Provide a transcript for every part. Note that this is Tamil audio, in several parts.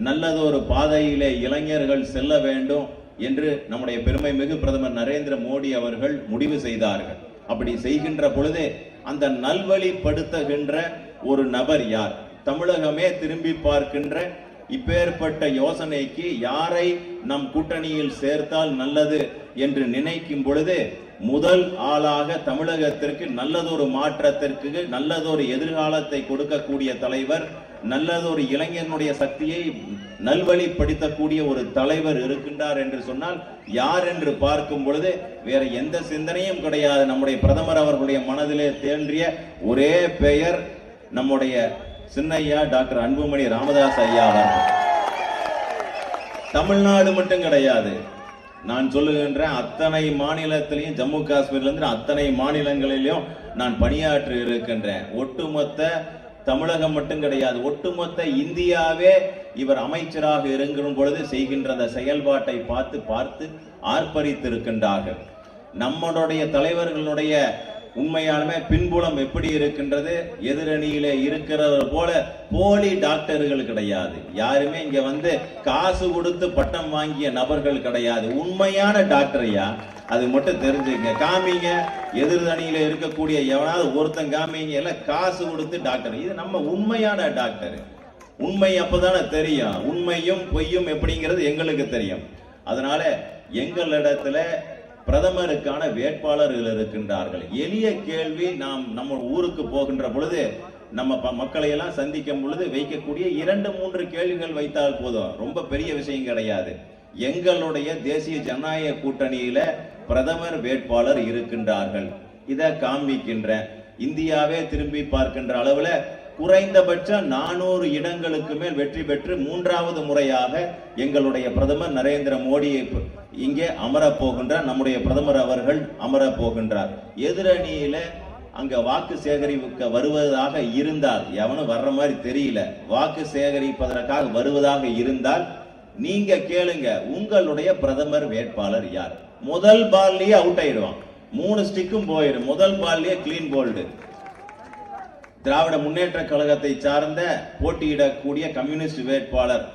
நல்லதொரு பாதையிலே இளைஞர்கள் செல்ல வேண்டும் என்று நம்முடைய பெருமை மிகு பிரதமர் நரேந்திர மோடி அவர்கள் முடிவு செய்தார்கள். அப்படி செய்கின்ற பொழுது அந்த நல்வழிப்படுத்துகின்ற ஒரு நபர் யார்? தமிழகமே திரும்பி பார்க்கின்ற இப்பேற்பட்ட யோசனைக்கு யாரை நம் கூட்டணியில் சேர்த்தால் நல்லது என்று நினைக்கும் பொழுது முதல் ஆளாக தமிழகத்திற்கு நல்லதொரு மாற்றத்திற்கு, நல்லதொரு எதிர்காலத்தை கொடுக்கக்கூடிய தலைவர், நல்லதொரு இளைஞனுடைய சக்தியை நல்வழிப்படுத்தக்கூடிய ஒரு தலைவர் இருக்கின்றார் என்று சொன்னால் யார் என்று பார்க்கும் பொழுது வேற எந்த சிந்தனையும் கிடையாது. நம்முடைய பிரதமர் அவர்களுடைய மனதிலே தோன்றிய ஒரே பெயர் நம்முடைய சின்னையா டாக்டர் அன்புமணி ராமதாஸ் ஐயா அவர்கள். தமிழ்நாடு மட்டும் கிடையாது, நான் சொல்லுகின்ற அத்தனை மாநிலத்திலையும், ஜம்மு காஷ்மீர்ல இருந்து அத்தனை மாநிலங்களிலும் நான் பணியாற்றி இருக்கின்றேன். ஒட்டுமொத்த தமிழகம் மட்டும் கிடையாது, ஒட்டுமொத்த இந்தியாவே இவர் அமைச்சராக இருக்கிற பொழுது செய்கின்ற அந்த செயல்பாட்டை பார்த்து ஆர்ப்பரித்திருக்கின்றார்கள். நம்மளுடைய தலைவர்களுடைய உண்மையாலுமே பின்புலம் எப்படி இருக்கின்றது? எதிரணியிலே இருக்கிறது போல போலி டாக்டர்கள் கிடையாது. யாருமே இங்க வந்து காசு கொடுத்து பட்டம் வாங்கிய நபர்கள் கிடையாது. உண்மையான டாக்டரையா அது மட்டும் தெரிஞ்சுங்க. காமிங்க, எதிரணியில இருக்கக்கூடிய எவனாவது ஒருத்தன் காமிங்க, எல்லாம் காசு கொடுத்து டாக்டர். இது நம்ம உண்மையான டாக்டர். உண்மை அப்பதானே தெரியும். உண்மையும் பொய்யும் எப்படிங்கிறது எங்களுக்கு தெரியும். அதனால எங்களிடத்துல பிரதமருக்கான வேட்பாளர்கள் இருக்கின்றார்கள். எளிய கேள்வி, நாம் நம்ம ஊருக்கு போகின்ற பொழுது நம்ம மக்களை எல்லாம் சந்திக்கும் பொழுது வைக்கக்கூடிய 2-3 கேள்விகள் வைத்தால் போதும். ரொம்ப பெரிய விஷயம் கிடையாது. எங்களுடைய தேசிய ஜனநாயக கூட்டணியில பிரதமர் வேட்பாளர் இருக்கின்றார்கள், இதை காண்பிக்கின்ற இந்தியாவே திரும்பி பார்க்கின்ற அளவுல குறைந்தபட்சம் 400 இடங்களுக்கு மேல் வெற்றி பெற்று 3வது முறையாக எங்களுடைய பிரதமர் நரேந்திர மோடி இங்கே அமரப் போகின்றார். நம்முடைய பிரதமர் அவர்கள் அமரப் போகின்றார். எதிரணியில அங்க வாக்கு சேகரிக்க வருவதாக இருந்தால், எவனும் வர்ற மாதிரி தெரியல, வாக்கு சேகரிப்பதற்காக வருவதாக இருந்தால் நீங்க கேளுங்க, உங்களுடைய பிரதமர் வேட்பாளர் யார்? முதல் பால்லயே அவுட் ஆயிடுவான், 3 ஸ்டிக்கும் போயிடும். முதல் பால்லயே கிளீன் போல்டு. திராவிட முன்னேற்ற கழகத்தை சார்ந்த போட்டியிடக்கூடிய கம்யூனிஸ்ட் வேட்பாளர்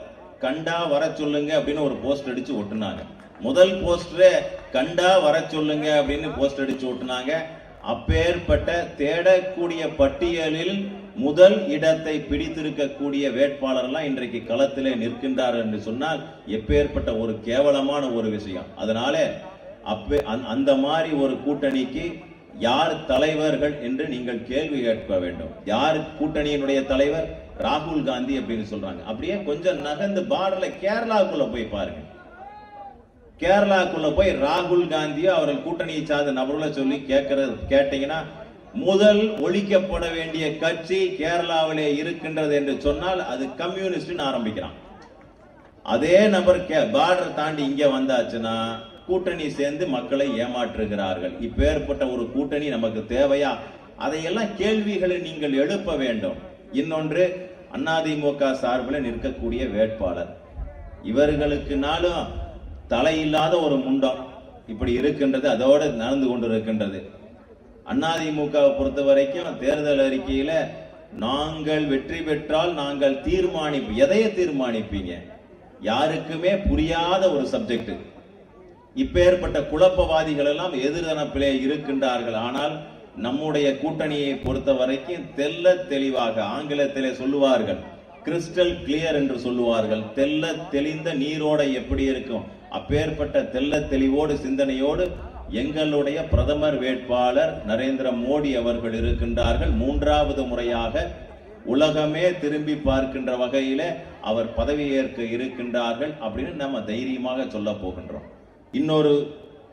கண்டா வர சொல்லுங்க அப்படின்னு ஒரு போஸ்ட் அடிச்சு ஒட்டுனாங்க. முதல் போஸ்டரே கண்டா வர சொல்லுங்க அப்படின்னு போஸ்ட் அடிச்சு ஒட்டுனாங்க. அப்பேற்பட்ட தேடக்கூடிய பட்டியலில் முதல் இடத்தை பிடித்திருக்கக்கூடிய வேட்பாளர்லாம் இன்றைக்கு களத்திலே நிற்கின்றார் என்று சொன்னால் எப்பேற்பட்ட ஒரு கேவலமான ஒரு விஷயம். அதனால அந்த மாதிரி ஒரு கூட்டணிக்கு யார் தலைவர்கள் என்று நீங்கள் கேள்வி கேட்க வேண்டும். யார் கூட்டணியினுடைய தலைவர்? ராகுல் காந்தி அப்படின்னு சொல்றாங்க. அப்படியே கொஞ்சம் நகர்ந்து பார்டர்ல கேரளாவுக்குள்ள போய் பாருங்க. கேரளாக்குள்ள போய் ராகுல் காந்தியோ அவர்கள் கூட்டணியை சார்ந்த நபர்களை சொல்லி கேட்டீங்கன்னா முதல் ஒழிக்கப்பட வேண்டிய கட்சி கேரளாவிலே இருக்கின்றது என்று சொன்னால் அது கம்யூனிஸ்ட் ஆரம்பிக்கிறான். அதே நபர் பார்டர் தாண்டி இங்க வந்தாச்சுன்னா கூட்டணி சேர்ந்து மக்களை ஏமாற்றுகிறார்கள். இப்பேற்பட்ட ஒரு கூட்டணி நமக்கு தேவையா? அதையெல்லாம் கேள்விகளை நீங்கள் எழுப்ப வேண்டும். இன்னொன்று, அதிமுக சார்பில் நிற்கக்கூடிய வேட்பாளர், இவர்களுக்குனாலும் தலையில்லாத ஒரு முண்டம் இப்படி இருக்கின்றது, அதோடு நடந்து கொண்டிருக்கின்றது. அதிமுகவை பொறுத்த வரைக்கும் தேர்தல் அறிக்கையில நாங்கள் வெற்றி பெற்றால் நாங்கள் எதைய தீர்மானிப்பீங்க? யாருக்குமே புரியாத ஒரு சப்ஜெக்ட். இப்பேற்பட்ட குழப்பவாதிகள் எல்லாம் எதிர்தரப்பிலே இருக்கின்றார்கள். ஆனால் நம்முடைய கூட்டணியை பொறுத்த வரைக்கும் தெல்ல தெளிவாக, ஆங்கிலத்திலே சொல்லுவார்கள் கிறிஸ்டல் கிளியர் என்று சொல்லுவார்கள், தெல்ல தெளிந்த நீரோடை எப்படி இருக்கும் அப்பேற்பட்ட தெல்ல தெளிவோடு சிந்தனையோடு எங்களுடைய பிரதமர் வேட்பாளர் நரேந்திர மோடி அவர்கள் இருக்கின்றார்கள். 3வது முறையாக உலகமே திரும்பி பார்க்கின்ற வகையில அவர் பதவியேற்க இருக்கின்றார்கள் அப்படின்னு நம்ம தைரியமாக சொல்ல போகின்றோம். இன்னொரு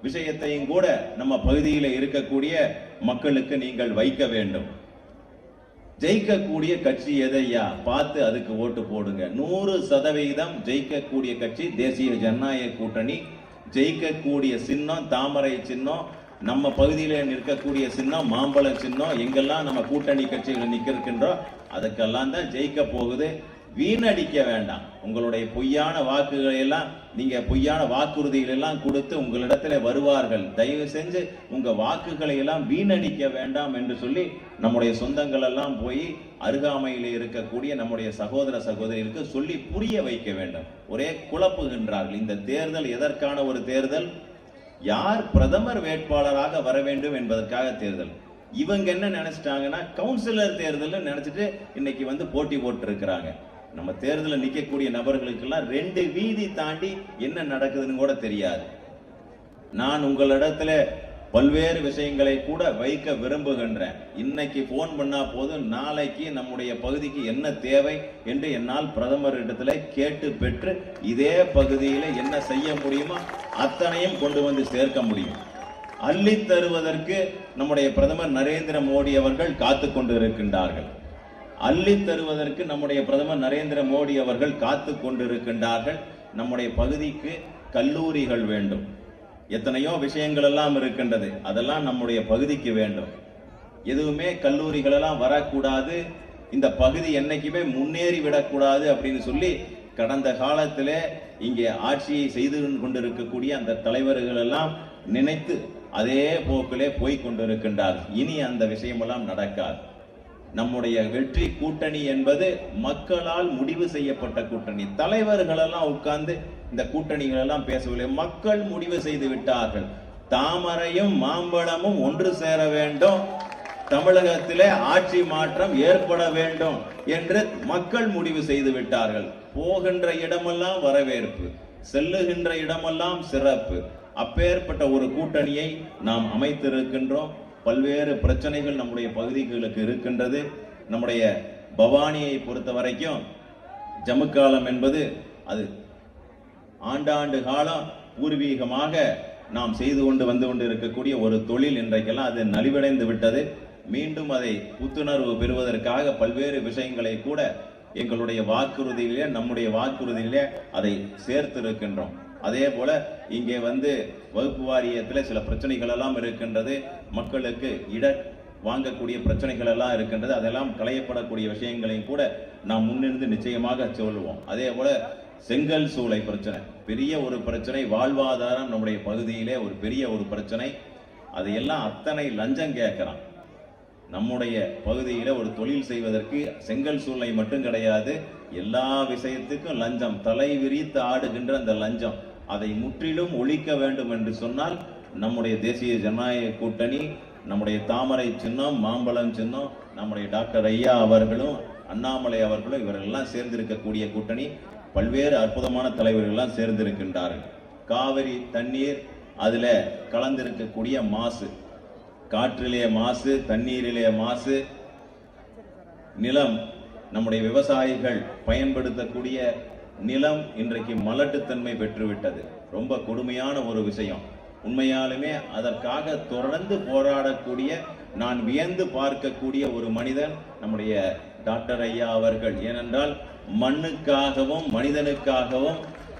விஷயத்தையும் கூட நம்ம பகுதியில் இருக்கக்கூடிய மக்களுக்கு நீங்கள் வைக்க வேண்டும். ஜெயிக்கக்கூடிய கட்சி எதையா பார்த்து அதுக்கு ஓட்டு போடுங்க. 100% ஜெயிக்கக்கூடிய கட்சி தேசிய ஜனநாயக கூட்டணி. ஜெயிக்கக்கூடிய சின்னம் தாமரை சின்னம். நம்ம பகுதியில் நிற்கக்கூடிய சின்னம் மாம்பழ சின்னம். எங்கெல்லாம் நம்ம கூட்டணி கட்சிகள் நிற்கின்றோம் அதுக்கெல்லாம் தான் ஜெயிக்க போகுது. வீணடிக்க வேண்டாம். உங்களுடைய பொய்யான வாக்குகளை எல்லாம், நீங்க பொய்யான வாக்குறுதிகள் எல்லாம் கொடுத்து உங்களிடத்துல வருவார்கள். தயவு செஞ்சு உங்க வாக்குகளை எல்லாம் வீணடிக்க வேண்டாம் என்று சொல்லி நம்முடைய சொந்தங்கள் எல்லாம் போய் அருகாமையில் இருக்கக்கூடிய நம்முடைய சகோதர சகோதரிகளுக்கு சொல்லி புரிய வைக்க வேண்டும். ஒரே குழப்புகின்றார்கள். இந்த தேர்தல் எதற்கான ஒரு தேர்தல்? யார் பிரதமர் வேட்பாளராக வர வேண்டும் என்பதற்காக தேர்தல். இவங்க என்ன நினைச்சிட்டாங்கன்னா கவுன்சிலர் தேர்தல் நினைச்சிட்டு இன்னைக்கு வந்து போட்டி போட்டு இருக்கிறாங்க. நம்ம தேர்தலில் நிற்கக்கூடிய நபர்களுக்கெல்லாம் 2 வீதி தாண்டி என்ன நடக்குதுன்னு கூட தெரியாது. நான் உங்களிடத்துல பல்வேறு விஷயங்களை கூட வைக்க விரும்புகின்றேன். இன்னைக்கு போன் பண்ணா போதும், நாளைக்கு நம்முடைய பகுதிக்கு என்ன தேவை என்று என்னால் பிரதமர் இடத்துல கேட்டு பெற்று இதே பகுதியில என்ன செய்ய முடியுமோ அத்தனையும் கொண்டு வந்து சேர்க்க முடியும். அள்ளி தருவதற்கு நம்முடைய பிரதமர் நரேந்திர மோடி அவர்கள் காத்து கொண்டு இருக்கின்றார்கள். அள்ளி தருவதற்கு நம்முடைய பிரதமர் நரேந்திர மோடி அவர்கள் காத்து கொண்டிருக்கின்றார்கள். நம்முடைய பகுதிக்கு கல்லூரிகள் வேண்டும். எத்தனையோ விஷயங்கள் எல்லாம் இருக்கின்றது, அதெல்லாம் நம்முடைய பகுதிக்கு வேண்டும். எதுவுமே கல்லூரிகள் எல்லாம் வரக்கூடாது, இந்த பகுதி என்னைக்குமே முன்னேறி விடக்கூடாது அப்படின்னு சொல்லி கடந்த காலத்திலே இங்கே ஆட்சியை செய்து கொண்டிருக்கக்கூடிய அந்த தலைவர்கள் எல்லாம் நினைத்து அதே போக்கிலே போய் கொண்டிருக்கின்றார். இனி அந்த விஷயமெல்லாம் நடக்காது. நம்முடைய வெற்றி கூட்டணி என்பது மக்களால் முடிவு செய்யப்பட்ட கூட்டணி. தலைவர்கள் எல்லாம் உட்கார்ந்து இந்த கூட்டணிகள் எல்லாம் பேசவில்லை, மக்கள் முடிவு செய்து விட்டார்கள். தாமரையும் மாம்பழமும் ஒன்று சேர வேண்டும், தமிழகத்திலே ஆட்சி மாற்றம் ஏற்பட வேண்டும் என்று மக்கள் முடிவு செய்து விட்டார்கள். போகின்ற இடமெல்லாம் வரவேற்பு, செல்லுகின்ற இடமெல்லாம் சிறப்பு. அப்பேற்பட்ட ஒரு கூட்டணியை நாம் அமைத்திருக்கின்றோம். பல்வேறு பிரச்சனைகள் நம்முடைய பகுதிகளுக்கு இருக்கின்றது. நம்முடைய பவானியை பொறுத்த வரைக்கும் ஜமுக்காலம் என்பது அது ஆண்டாண்டு காலம் பூர்வீகமாக நாம் செய்து கொண்டு இருக்கக்கூடிய ஒரு தொழில். இன்றைக்கெல்லாம் அது நலிவடைந்து விட்டது. மீண்டும் அதை புத்துணர்வு பெறுவதற்காக பல்வேறு விஷயங்களை கூட எங்களுடைய வாக்குறுதியிலே, நம்முடைய வாக்குறுதியிலே அதை சேர்த்திருக்கின்றோம். அதே போல இங்கே வந்து வகுப்பு வாரியத்தில் சில பிரச்சனைகள் எல்லாம் இருக்கின்றது. மக்களுக்கு வாங்கக்கூடிய பிரச்சனைகள் எல்லாம் இருக்கின்றது. அதெல்லாம் களையப்படக்கூடிய விஷயங்களையும் கூட நாம் முன்னிருந்து நிச்சயமாக சொல்லுவோம். அதே போல செங்கல் சூளை பிரச்சனை பெரிய ஒரு பிரச்சனை, வாழ்வாதாரம் நம்முடைய பகுதியிலே ஒரு பெரிய ஒரு பிரச்சனை. அதையெல்லாம் அத்தனை லஞ்சம் கேட்கிறான். நம்முடைய பகுதியில ஒரு தொழில் செய்வதற்கு செங்கல் சூளை மட்டும் கிடையாது, எல்லா விஷயத்துக்கும் லஞ்சம், தலை விரித்து ஆடுகின்ற அந்த லஞ்சம், அதை முற்றிலும் ஒழிக்க வேண்டும் என்று சொன்னால் நம்முடைய தேசிய ஜனநாயக கூட்டணி, நம்முடைய தாமரை சின்னம், மாம்பழம் சின்னம், நம்முடைய டாக்டர் ஐயா அவர்களும் அண்ணாமலை அவர்களும் இவரெல்லாம் சேர்ந்திருக்கக்கூடிய கூட்டணி. பல்வேறு அற்புதமான தலைவர்கள் எல்லாம் சேர்ந்திருக்கின்றார்கள். காவிரி தண்ணீர் அதுல கலந்திருக்கக்கூடிய மாசு, காற்றிலே மாசு, தண்ணீரிலே மாசு, நிலம், நம்முடைய விவசாயிகள் பயன்படுத்தக்கூடிய நிலம் இன்றைக்கு மலட்டுத்தன்மை பெற்றுவிட்டது. ரொம்ப கொடுமையான ஒரு விஷயம். உண்மையாலுமே அதற்காக தொடர்ந்து போராடக்கூடிய, நான் வியந்து பார்க்கக்கூடிய ஒரு மனிதன் நம்முடைய டாக்டர் ஐயா அவர்கள். ஏனென்றால் மண்ணுக்காகவும் மனிதனுக்காகவும்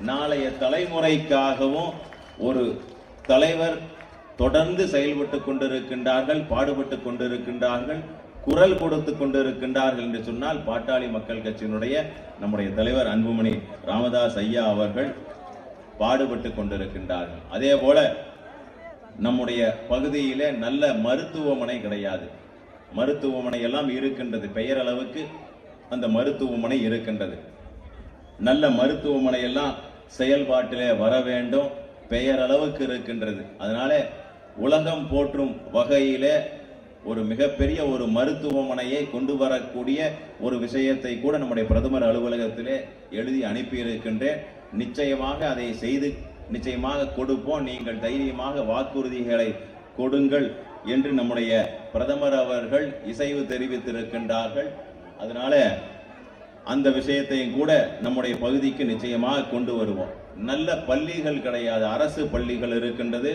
நாளைய தலைமுறைக்காகவும் ஒரு தலைவர் தொடர்ந்து செயல்பட்டு கொண்டிருக்கின்றார்கள், பாடுபட்டு கொண்டிருக்கின்றார்கள், குரல் கொடுத்து கொண்டிருக்கின்றார்கள் என்று சொன்னால் பாட்டாளி மக்கள் கட்சியினுடைய நம்முடைய தலைவர் அன்புமணி ராமதாஸ் ஐயா அவர்கள் பாடுபட்டு கொண்டிருக்கின்றார்கள். அதே போல நம்முடைய பகுதியிலே நல்ல மருத்துவமனை கிடையாது. மருத்துவமனை எல்லாம் இருக்கின்றது, பெயரளவுக்கு அந்த மருத்துவமனை இருக்கின்றது. நல்ல மருத்துவமனை எல்லாம் செயல்பாட்டிலே வர வேண்டும், பெயரளவுக்கு இருக்கின்றது. அதனால உலகம் போற்றும் வகையிலே ஒரு மிகப்பெரிய ஒரு மருத்துவமனையை கொண்டு வரக்கூடிய ஒரு விஷயத்தை கூட நம்முடைய பிரதமர் அலுவலகத்திலே எழுதி அனுப்பியிருக்கின்றேன். நிச்சயமாக அதை செய்து நிச்சயமாக கொடுப்போம், நீங்கள் தைரியமாக வாக்குறுதிகளை கொடுங்கள் என்று நம்முடைய பிரதமர் அவர்கள் இசைவு தெரிவித்திருக்கின்றார்கள். அதனால அந்த விஷயத்தையும் கூட நம்முடைய பகுதிக்கு நிச்சயமாக கொண்டு வருவோம். நல்ல பள்ளிகள் கிடையாது, அரசு பள்ளிகள் இருக்கின்றது,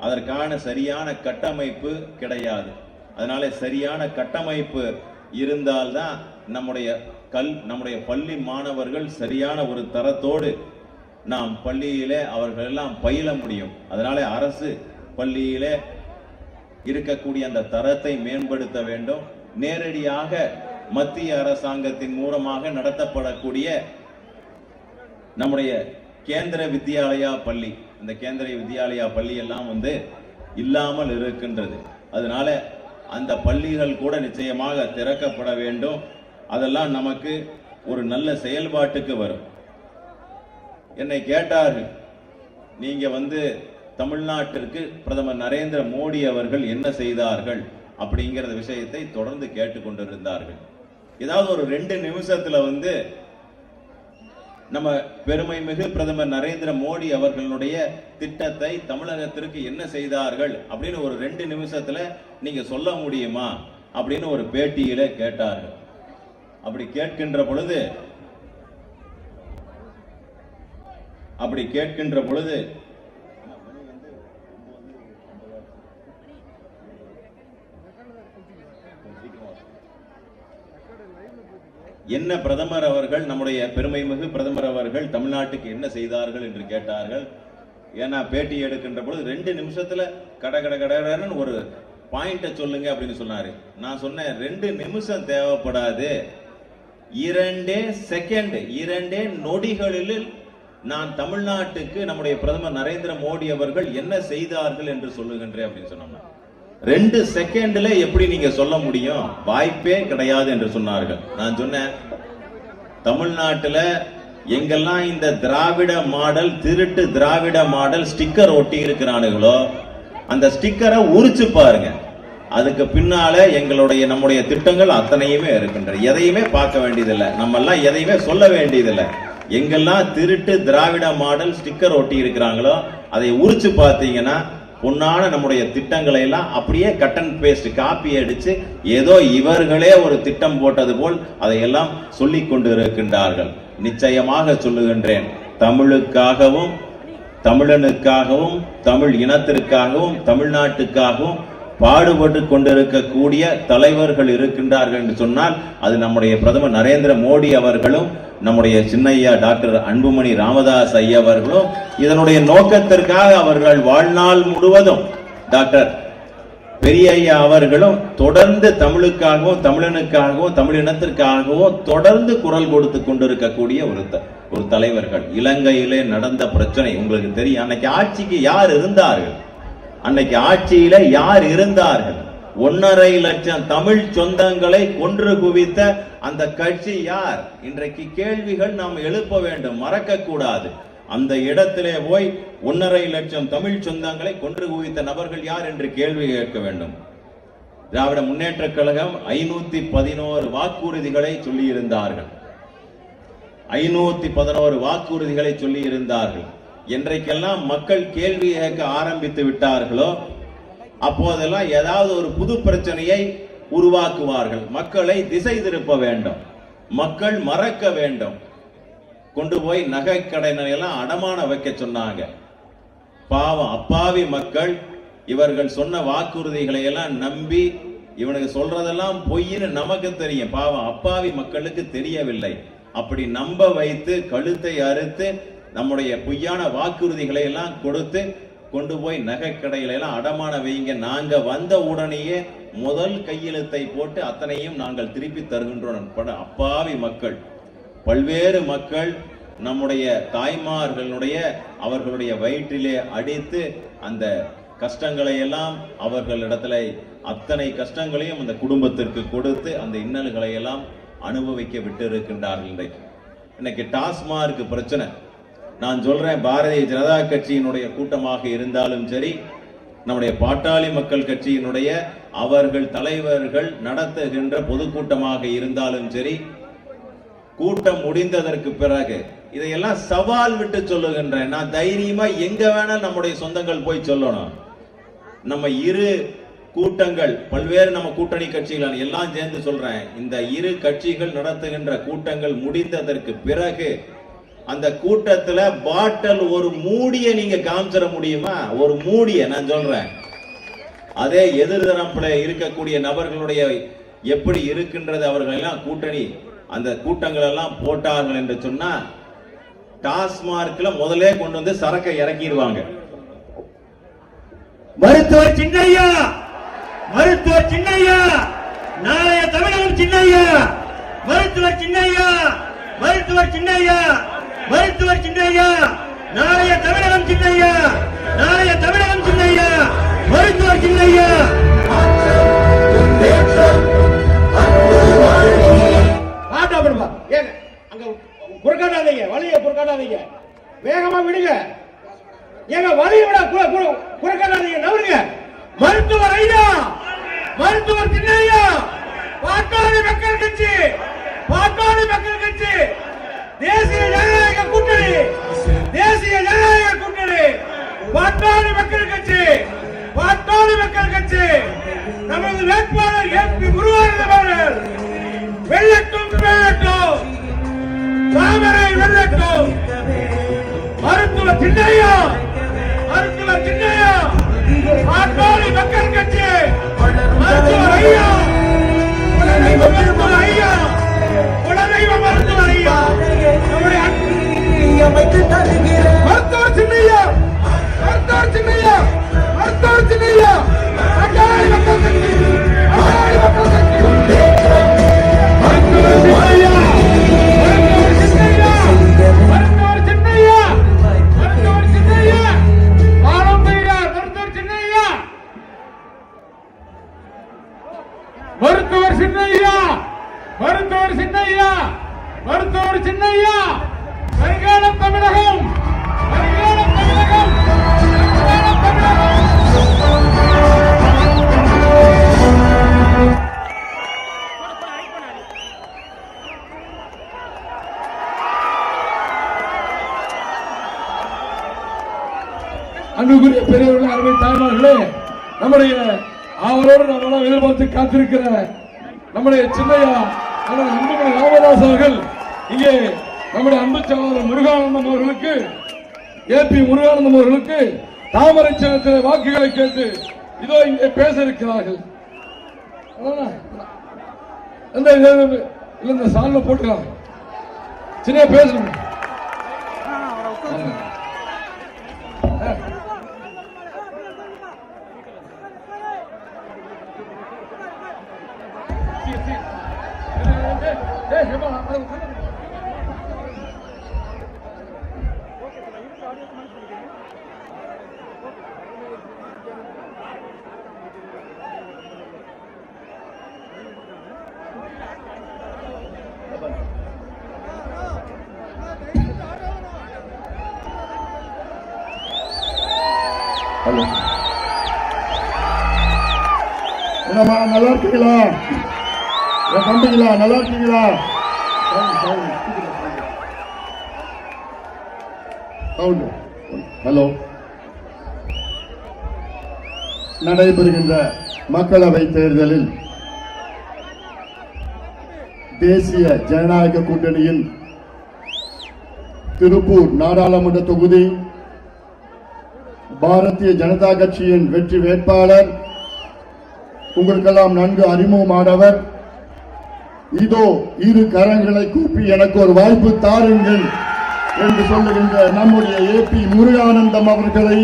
அதற்கான சரியான கட்டமைப்பு கிடையாது. அதனால சரியான கட்டமைப்பு இருந்தால்தான் நம்முடைய பள்ளி மாணவர்கள் சரியான ஒரு தரத்தோடு நாம் பள்ளியிலே அவர்கள் எல்லாம் பயில முடியும். அதனால அரசு பள்ளியிலே இருக்கக்கூடிய அந்த தரத்தை மேம்படுத்த வேண்டும். நேரடியாக மத்திய அரசாங்கத்தின் மூலமாக நடத்தப்படக்கூடிய நம்முடைய கேந்திர வித்யாலயா பள்ளி, இந்த கேந்திர வித்யாலயா பள்ளி எல்லாம் இல்லாமல் இருக்கின்றது. அதனால அந்த பள்ளிகள் கூட நிச்சயமாக திறக்கப்பட வேண்டும். அதெல்லாம் நமக்கு ஒரு நல்ல செயல்பாட்டுக்கு வரும். என்னை கேட்டார்கள், நீங்க தமிழ்நாட்டிற்கு பிரதமர் நரேந்திர மோடி அவர்கள் என்ன செய்தார்கள் அப்படிங்கிற விஷயத்தை தொடர்ந்து கேட்டுக்கொண்டிருந்தார்கள். ஏதாவது ஒரு 2 நிமிஷத்துல நம்ம பெருமை மிகு பிரதமர் நரேந்திர மோடி அவர்களுடைய திட்டத்தை தமிழகத்திற்கு என்ன செய்தார்கள் அப்படின்னு ஒரு 2 நிமிஷத்துல நீங்க சொல்ல முடியுமா அப்படின்னு ஒரு பேட்டியில கேட்டார்கள். அப்படி கேட்கின்ற பொழுது என்ன பிரதமர் அவர்கள், நம்முடைய பெருமை மிகு பிரதமர் அவர்கள் தமிழ்நாட்டுக்கு என்ன செய்தார்கள் என்று கேட்டார்கள். ஏன்னா பேட்டி எடுக்கின்ற பொழுது 2 நிமிஷத்துல கடன்னு ஒரு பாயிண்ட சொல்லுங்க அப்படின்னு சொன்னாரு. நான் சொன்னேன் 2 நிமிஷம் தேவைப்படாது, 2 செகண்ட் 2 நொடிகளில் நான் தமிழ்நாட்டுக்கு நம்முடைய பிரதமர் நரேந்திர மோடி அவர்கள் என்ன செய்தார்கள் என்று சொல்லுகின்றேன் அப்படின்னு சொன்னோம்னா 2 செகண்ட்ல எப்படி நீங்க சொல்ல முடியும், வாய்ப்பே கிடையாது என்று சொன்னார்கள். நான் சொன்னேன், தமிழ்நாட்டுல எங்கெல்லாம் இந்த திராவிட மாடல், திருட்டு திராவிட மாடல் ஸ்டிக்கர் ஒட்டி இருக்கிறானுங்களோ அந்த ஸ்டிக்கரை உரிச்சு பாருங்க. அதுக்கு பின்னால நம்முடைய திட்டங்கள் அத்தனையுமே இருக்கின்றன. எதையுமே பார்க்க வேண்டியதில்லை, நம்ம எல்லாம் எதையுமே சொல்ல வேண்டியதில்லை. எங்கெல்லாம் திருட்டு திராவிட மாடல் ஸ்டிக்கர் ஒட்டி இருக்கிறாங்களோ அதை உரிச்சு பார்த்தீங்கன்னா பொன்னான நம்முடைய திட்டங்களை எல்லாம் அப்படியே கட் அண்ட் பேஸ்ட் காப்பி அடிச்சு ஏதோ இவர்களே ஒரு திட்டம் போட்டது போல் அதையெல்லாம் சொல்லிக் கொண்டு இருக்கின்றார்கள். நிச்சயமாக சொல்லுகின்றேன், தமிழுக்காகவும் தமிழனுக்காகவும் தமிழ் இனத்திற்காகவும் தமிழ்நாட்டுக்காகவும் பாடுபட்டு கொண்டிருக்கக்கூடிய தலைவர்கள் இருக்கின்றார்கள் என்று சொன்னால் அது நம்முடைய பிரதமர் நரேந்திர மோடி அவர்களும் நம்முடைய சின்னையா டாக்டர் அன்புமணி ராமதாஸ் ஐயா அவர்களும் இதனுடைய நோக்கத்திற்காக அவர்கள் வாழ்நாள் முழுவதும் டாக்டர் பெரிய ஐயா அவர்களும் தொடர்ந்து தமிழுக்காகவும் தமிழனுக்காகவும் தமிழினத்திற்காகவும் தொடர்ந்து குரல் கொடுத்து கொண்டிருக்கக்கூடிய ஒரு தலைவர்கள். இலங்கையிலே நடந்த பிரச்சனை உங்களுக்கு தெரியும். அன்னைக்கு ஆட்சிக்கு யார் இருந்தார்கள்? அன்னைக்கு ஆட்சியில யார் இருந்தார்கள்? 1.5 லட்சம் தமிழ் சொந்தங்களை கொன்று குவித்த அந்த கட்சி யார்? இன்றைக்கு கேள்விகள் நாம் எழுப்ப வேண்டும், மறக்க கூடாது. அந்த இடத்திலே போய் 1.5 லட்சம் தமிழ் சொந்தங்களை கொன்று குவித்த நபர்கள் யார் என்று கேள்வி கேட்க வேண்டும். திராவிட முன்னேற்ற கழகம் 511 வாக்குறுதிகளை சொல்லி இருந்தார்கள். 511 வாக்குறுதிகளை சொல்லி இருந்தார்கள். என்றைக்கெல்லாம் மக்கள் கேள்வி கேட்க ஆரம்பித்து விட்டார்களோ அப்போதெல்லாம் ஏதாவது ஒரு புது பிரச்சனையை உருவாக்குவார்கள். மக்களை திசை திருப்ப வேண்டும், மக்கள் மறக்க வேண்டும். கொண்டு போய் நகை கடையினெல்லாம் அடமான வைக்க சொன்னாங்க. பாவம் அப்பாவி மக்கள் இவர்கள் சொன்ன வாக்குறுதிகளை எல்லாம் நம்பி இவனுக்கு சொல்றதெல்லாம் பொய்ன்னு நமக்கு தெரியும், பாவம் அப்பாவி மக்களுக்கு தெரியவில்லை. அப்படி நம்ப வைத்து கழுத்தை அறுத்து நம்முடைய பொய்யான வாக்குறுதிகளை எல்லாம் கொடுத்து கொண்டு போய் நகை கடையில எல்லாம் அடமான வைங்க, நாங்க வந்த உடனேயே முதல் கையெழுத்தை போட்டு அத்தனையும் நாங்கள் திருப்பி தருகின்றோம். அப்பாவி மக்கள், பல்வேறு மக்கள் நம்முடைய தாய்மார்களுடைய அவர்களுடைய வயிற்றிலே அடித்து அந்த கஷ்டங்களை எல்லாம் அவர்களிடத்துல அத்தனை கஷ்டங்களையும் அந்த குடும்பத்திற்கு கொடுத்து அந்த இன்னல்களை எல்லாம் அனுபவிக்க விட்டு இருக்கின்றார்கள். இன்னைக்கு டாஸ்மார்க் பிரச்சனை, நான் சொல்றேன், பாரதிய ஜனதா கட்சியினுடைய கூட்டமாக இருந்தாலும் சரி, நம்முடைய பாட்டாளி மக்கள் கட்சியினுடைய அவர்கள் தலைவர்கள் நடத்துகின்ற பொதுக்கூட்டமாக இருந்தாலும் சரி, கூட்டம் முடிந்ததற்கு பிறகு இதையெல்லாம் சவால் விட்டு சொல்லுகின்றேன். நான் தைரியமா எங்க வேணா நம்முடைய சொந்தங்கள் போய் சொல்லணும். நம்ம இரு கூட்டங்கள், பல்வேறு நம்ம கூட்டணி கட்சிகள் எல்லாம் சேர்ந்து சொல்றேன், இந்த இரு கட்சிகள் நடத்துகின்ற கூட்டங்கள் முடிந்ததற்கு பிறகு அந்த கூட்டத்துல பாட்டல் ஒரு மூடிய நீங்க காமிச்சிட முடியுமா? ஒரு மூடிய நான் சொல்றேன். அதே எதிர்தரப்புல இருக்கக்கூடிய நபர்களுடைய எப்படி இருக்கின்றது, அவர்கள் எல்லாம் கூட்டணி அந்த கூட்டங்கள் எல்லாம் போட்டார்கள் என்று சொன்னா டாஸ்மார்க்ல முதலே கொண்டு வந்து சரக்கை இறக்கிடுவாங்க. மருத்துவர் சின்னையா, மருத்துவர் சின்னையா, நாளைய தமிழகம் சின்னையா, மருத்துவர் சின்னையா, மருத்துவர் சின்னையா, மருத்துவர் சின்னையா, நாளைய தமிழகம் சின்னையா, நாளைய தமிழகம் சின்னையா, மருத்துவர் சின்னையா. அங்க குறுக்காடாதீங்க, வழியை குறுக்காடாதீங்க, வேகமா விடுங்க. ஏங்க வழியை விட குறுக்காடாதீங்க, நவருங்க. மருத்துவர் ஐயா, மருத்துவர் சின்னையா, பாட்டாளி மக்கள் கட்சி, பாட்டாளி மக்கள் கட்சி, தேசிய ஜனநாயக கூட்டணி, தேசிய ஜனநாயக கூட்டணி, பாட்டாளி மக்கள் கட்சி, பாட்டாளி மக்கள் கட்சி, நமது வேட்பாளர் ஏபி முருகானந்தம் அவர்கள் வெள்ளட்டும், வெள்ளட்டும், தாமரை வெள்ளட்டும். மருத்துவர் சின்னையா, மருத்துவர் சின்னையா, பாட்டாளி மக்கள் கட்சி, மருத்துவர் ஐயா, மருத்துவர் ஐயா, குலதெய்வ மருத்துவர் ஐயா, மருத்துவர் சின்னையா, மருத்துவர் சின்னையா, மருத்துவர் சின்னையா, பாட்டாளி மக்கள் கட்சி, பாட்டாளி மக்கள் கட்சி, மருத்துவர் சின்னையா, மருத்துவர் சின்னையா, மருத்துவர் சின்னையா, மருத்துவர் சின்னையா, ஆரம்பையார் மருத்துவர் சின்னையா, மருத்துவர் சின்னையா, மருத்துவர் சின்னையா, மருத்துவர் சின்னையா, வருங்காலம் தமிழகம், வருங்காலம் தமிழகம், வருங்காலம் தமிழகம். அன்புக்குரிய பெரியவர்களே, அருமை தாய்மார்களே, நம்முடைய அவரோடு நம்மளாம் எதிர்பார்த்து காத்திருக்கிற நம்முடைய சின்னையா அன்புமணி ராமதாஸ் அவர்கள் இங்கே நம்முடைய அன்பு சகோதரர் முருகானந்தம் அவர்களுக்கு, ஏபி முருகானந்தம் அவர்களுக்கு தாமரை சின்னத்தில் வாக்குகளை கேட்டு இதோ இங்கே பேச இருக்கிறார்கள். இந்த சால்ல போட்டுக்கலாம், சின்ன பேசணும். என்னம்மா நல்லா இருக்கீங்களா? என் தம்பிங்களா நல்லா இருக்கீங்களா? ஹலோ. நடைபெறுகின்ற மக்களவை தேர்தலில் தேசிய ஜனநாயக கூட்டணியின் திருப்பூர் நாடாளுமன்ற தொகுதி பாரதிய ஜனதா கட்சியின் வெற்றி வேட்பாளர், உங்களுக்கெல்லாம் நன்கு அறிமுகமானவர், இதோ இரு கரங்களை கூப்பி எனக்கு ஒரு வாய்ப்பு தாருங்கள் என்று சொல்லுகின்ற நம்முடைய ஏபி முருகானந்தம் அவர்களை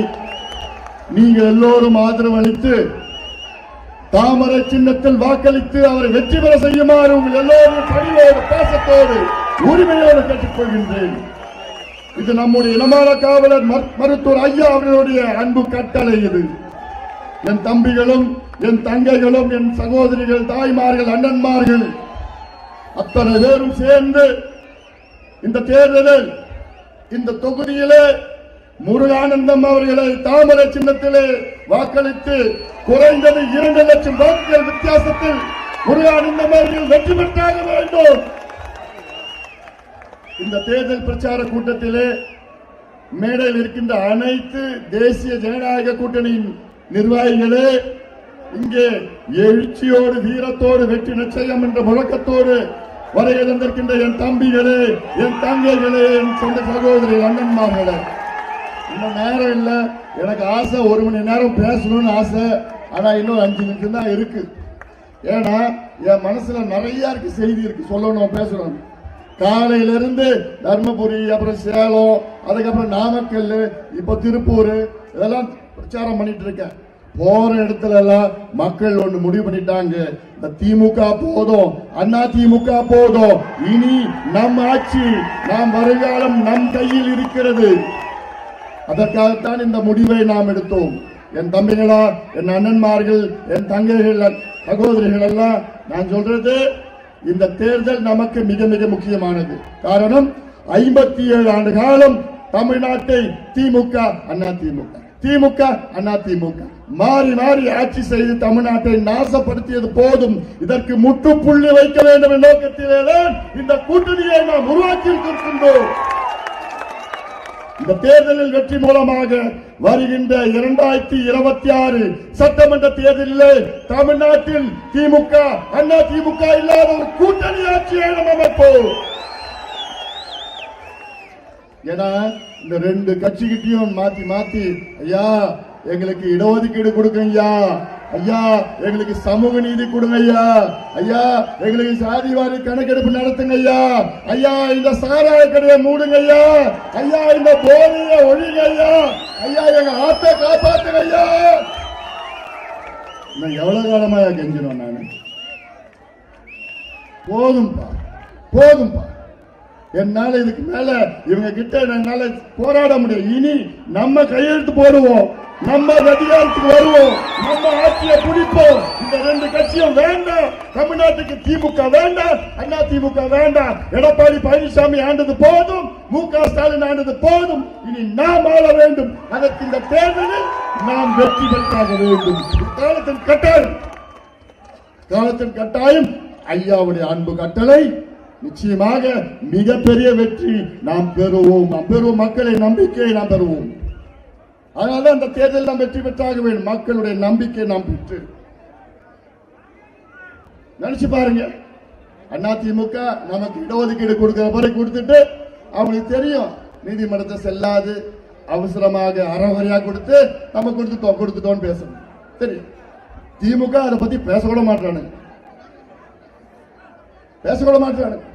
நீங்கள் எல்லோரும் ஆதரவு அளித்து தாமரை சின்னத்தில் வாக்களித்து அவரை வெற்றி பெற செய்யுமாறு உங்கள் எல்லோரும் பணியோடு, பாசத்தோடு, உரிமையோடு கேட்டுக்கொள்கின்றேன். இது நம்முடைய இனமான காவலர் மருத்துவர் ஐயா அவர்களுடைய அன்பு கட்டளை. இது என் தம்பிகளும் என் தங்கைகளும் என் சகோதரிகள், தாய்மார்கள், அண்ணன்மார்கள் அத்தனை பேரும் சேர்ந்து இந்த தேர்தலில் இந்த தொகுதியிலே முருகானந்தம் அவர்களை தாமரை சின்னத்திலே வாக்களித்து குறைந்தது 2 லட்சம் வாக்குகள் வித்தியாசத்தில் முருகானந்தம் அவர்கள் வெற்றி பெற்றாக வேண்டும். இந்த தேர்தல் பிரச்சார கூட்டத்திலே மேடையில் இருக்கின்ற அனைத்து தேசிய ஜனநாயக கூட்டணியின் நிர்வாகிகளே, இங்கே எழுச்சியோடு, வீரத்தோடு, வெற்றி நிச்சயம் என்ற முழக்கத்தோடு வருகை தந்திருக்கின்ற என் தம்பிகளே, என் தங்கைகளே, என் சொந்த சகோதரி, அண்ணன்மார்களே, இன்னும் நேரம் இல்லை. எனக்கு ஆசை 1 மணி நேரம் பேசணும்னு ஆசை. ஆனா இன்னும் 5 நிமிஷம் தான் இருக்கு. ஏன்னா என் மனசுல நிறைய இருக்கு, செய்தி இருக்கு, சொல்லணும், பேசணும். காலையிலிருந்து தர்மபுரி, அப்புறம் சேலம், அதுக்கப்புறம் நாமக்கல், இப்ப திருப்பூர், இதெல்லாம் பிரச்சாரம் பண்ணிட்டு இருக்கேன். போற இடத்துல எல்லாம் மக்கள் ஒண்ணு முடிவு பண்ணிட்டாங்க, இந்த திமுக போதும், அண்ணா திமுக போதும், இனி நம் ஆட்சி, நம் வருங்காலம் நம் கையில் இருக்கிறது. அதற்காகத்தான் இந்த முடிவை நாம் எடுத்தோம். என் தம்பிகளா, என் அண்ணன்மார்கள், என் தங்கைகள், சகோதரிகள் எல்லாம் நான் சொல்றது, இந்த தேர்தல் நமக்கு மிக மிக முக்கியமானது. காரணம், 57 ஆண்டு காலம் தமிழ்நாட்டை திமுக அண்ணா திமுக, திமுக அண்ணா திமுக மாறி மாறி ஆட்சி செய்து தமிழ்நாட்டை நாசப்படுத்தியது போதும். இதற்கு முற்றுப்புள்ளி வைக்க வேண்டும் என்ற நோக்கத்திலேதான் இந்த கூட்டணியை நாம் உருவாக்கி இருக்கின்றோம். இந்த தேர்தலில் வெற்றி மூலமாக வருகின்ற 2026 சட்டமன்ற தேர்தலில் தமிழ்நாட்டில் திமுக அண்ணா திமுக இல்லாத ஒரு கூட்டணி ஆட்சியை நாம் அமைப்போம். ஏன்னா இந்த ரெண்டு கட்சிகிட்டையும் மாத்தி மாத்தி, ஐயா எங்களுக்கு இடஒதுக்கீடு கொடுங்க ஐயா, ஐயா எங்களுக்கு சமூக நீதி கொடுங்க ஐயா, ஐயா எங்களுக்கு சாதிவாரி கணக்கெடுப்பு நடத்துங்க ஐயா, ஐயா இந்த சாராய கடையை மூடுங்க ஐயா, ஐயா இந்த போதையை ஒழிங்க ஐயா, ஐயா எங்க ஆட்டை காப்பாத்துங்க ஐயா. நான் எவ்வளவு காலமா கெஞ்சினோம் நானு? போதும்பா போதும்பா, என்னால இதுக்கு மேல இவங்க கிட்ட என்னால போராட முடியும். இனி நம்ம கையெழுத்து போடுவோம், நம்ம அதிகாரத்துக்கு வருவோம், நம்ம ஆட்சியை பிடிப்போம். இந்த ரெண்டு கட்சியும் வேண்டாம், தமிழ்நாட்டுக்கு திமுக வேண்டாம், அண்ணா திமுக வேண்டாம். எடப்பாடி பழனிசாமி ஆண்டது போதும், மு.க. ஸ்டாலின் ஆண்டது போதும். இனி நாம் ஆள வேண்டும். அதற்கு இந்த தேர்தலில் நாம் வெற்றி பெற்றாக வேண்டும். காலத்தின் கட்டாயம், காலத்தின் கட்டாயம் ஐயாவுடைய அன்பு கட்டளை. நிச்சயமாக மிகப்பெரிய வெற்றி நாம் பெறுவோம். நாம் பெறுவோம், மக்களை நம்பிக்கையை நாம் பெறுவோம். அதனால அந்த தேர்தலில் நாம் வெற்றி பெற்றாக வேண்டும். மக்களுடைய நம்பிக்கை நாம் பெற்று நினைச்சு பாருங்க, அண்ணா திமுக நமக்கு இடஒதுக்கீடு கொடுக்கிற பிறகு கொடுத்துட்டு அவங்களுக்கு தெரியும் நீதிமன்றத்தை செல்லாது, அவசரமாக அறகுறையா கொடுத்து நம்ம கொடுத்துட்டோம் பேசணும் தெரியும். திமுக அதை பத்தி பேசக்கூட மாட்டானுங்க, பேசக்கூட மாட்டானுங்க.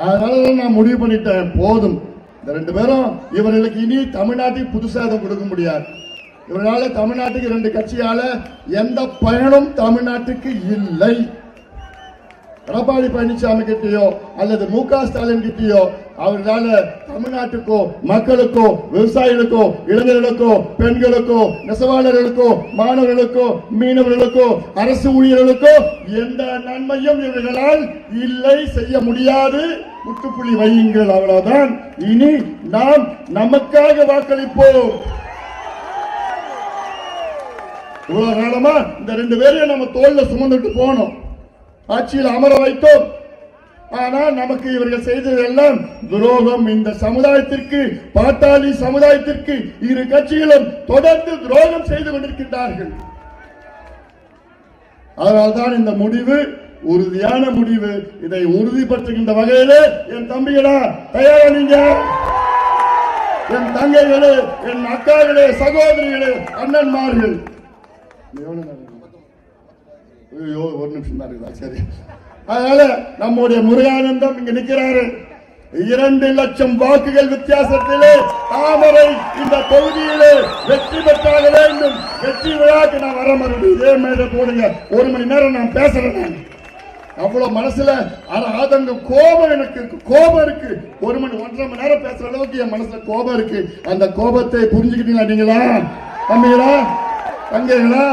அதனால நான் முடிவு பண்ணிட்டேன், போதும் இந்த ரெண்டு பேரும், இவர்களுக்கு இனி தமிழ்நாட்டுக்கு புதுசாக எதுவும் கொடுக்க முடியாது. இவரால தமிழ்நாட்டுக்கு ரெண்டு கட்சியால எந்த பயனும் தமிழ்நாட்டுக்கு இல்லை. எடப்பாடி பழனிசாமி கிட்டயோ அல்லது மு.க. ஸ்டாலின் கிட்டயோ அவர்களால தமிழ்நாட்டுக்கோ, மக்களுக்கோ, விவசாயிகளுக்கோ, இளைஞர்களுக்கோ, பெண்களுக்கோ, நெசவாளர்களுக்கோ, மாணவர்களுக்கோ, மீனவர்களுக்கோ, அரசு ஊழியர்களுக்கோ எந்த நன்மையும் இவர்களால் இல்லை, செய்ய முடியாது. முற்றுப்புள்ளி வையுங்கள், அவ்வளவுதான். இனி நாம் நமக்காக வாக்களிப்போம். இவ்வளவு காலமா இந்த ரெண்டு பேரையும் நம்ம தோல்ல சுமந்துட்டு போனோம், ஆட்சியில் அமர வைத்தோம். ஆனால் நமக்கு இவர்கள் செய்ததெல்லாம் துரோகம். இந்த சமுதாயத்திற்கு, பாட்டாளி சமுதாயத்திற்கு இரு கட்சிகளும் தொடர்ந்து துரோகம் செய்து கொண்டிருக்கின்றார்கள். அதனால்தான் இந்த முடிவு உறுதியான முடிவு. இதை உறுதிப்படுத்துகின்ற வகையிலே என் தம்பிகளா தயாரா, நீங்க என் தங்கைகளே, என் அக்காகளே, சகோதரிகளே, அண்ணன்மார்கள், ஒரு நிமிஷம் தான் இருக்குதா? சரி. அதனால நம்முடைய முருகானந்தம் இங்க நிற்கிறாரு. 2 லட்சம் வாக்குகள் வித்தியாசத்திலே தாமரை இந்த தொகுதியிலே வெற்றி பெற்றாக வேண்டும். வெற்றி விழாக்கு நான் வர மறுபடியும் இதே மேல போடுங்க. 1 மணி நேரம் நான் பேசுறேன். அவ்வளவு மனசுல ஆதங்கம், கோபம், எனக்கு கோபம் இருக்கு. 1.5 மணி நேரம் பேசுற அளவுக்கு என் மனசுல கோபம் இருக்கு. அந்த கோபத்தை புரிஞ்சுக்கிட்டீங்களா நீங்களா, தம்பிகளா, தங்கைகளா?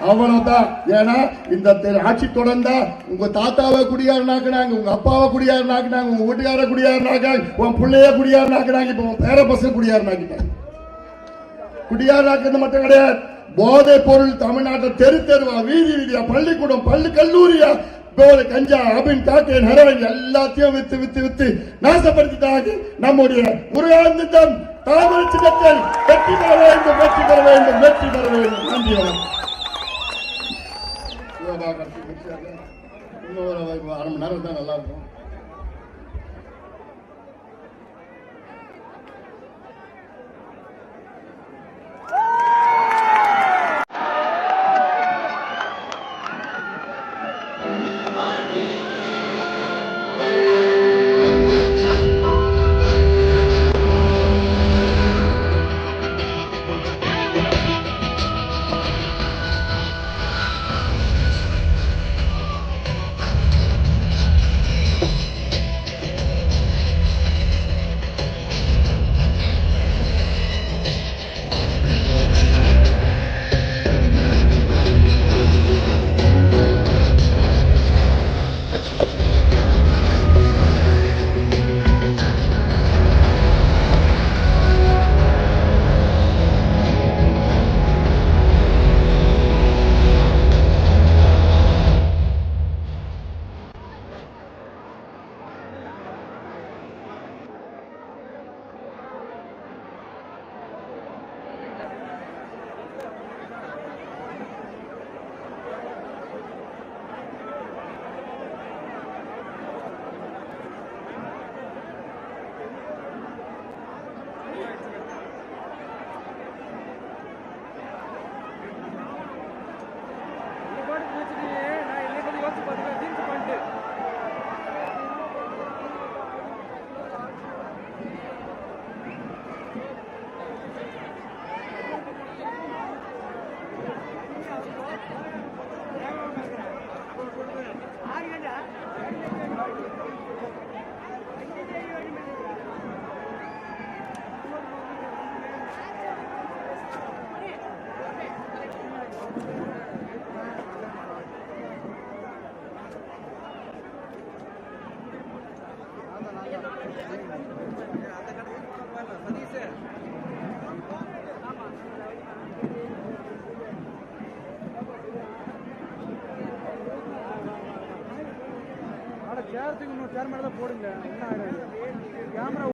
அவ்வளவுதான். ஏன்னா இந்த ஆட்சி தொடர்ந்தா உங்க தாத்தாவை குடியாரனாக்குனாங்க, உங்க அப்பாவை குடியாரனாக்குனாங்க, உங்க வீட்டுக்கார குடியாரனாக்காங்க, உன் பிள்ளைய குடியாரனாக்குனாங்க, இப்ப உன் பேர பசங்க குடியாரனாக்கிட்டாங்க. குடியாரனாக்குறது மட்டும் கிடையாது, போதை பொருள் தமிழ்நாட்டில் தெரு தெருவா, வீதி வீதியா, பள்ளிக்கூடம், கல்லூரியா, போதை, கஞ்சா, அபின், காக்கேன், ஹெரோயின் எல்லாத்தையும் வித்து வித்து வித்து நாசப்படுத்திட்டாங்க. நம்முடைய முருகானந்தம் தாமரை சின்னத்தில் வெற்றி பெற வேண்டும், வெற்றி பெற வேண்டும், வெற்றி பெற வேண்டும். நன்றி, வணக்கம். இன்னொரு 1/2 மணி நேரம் தான் நல்லா இருக்கும். உட்காரத்துக்கு இன்னொரு சேர் மேல தான் போடுங்க. என்ன ஆயிடும் கேமரா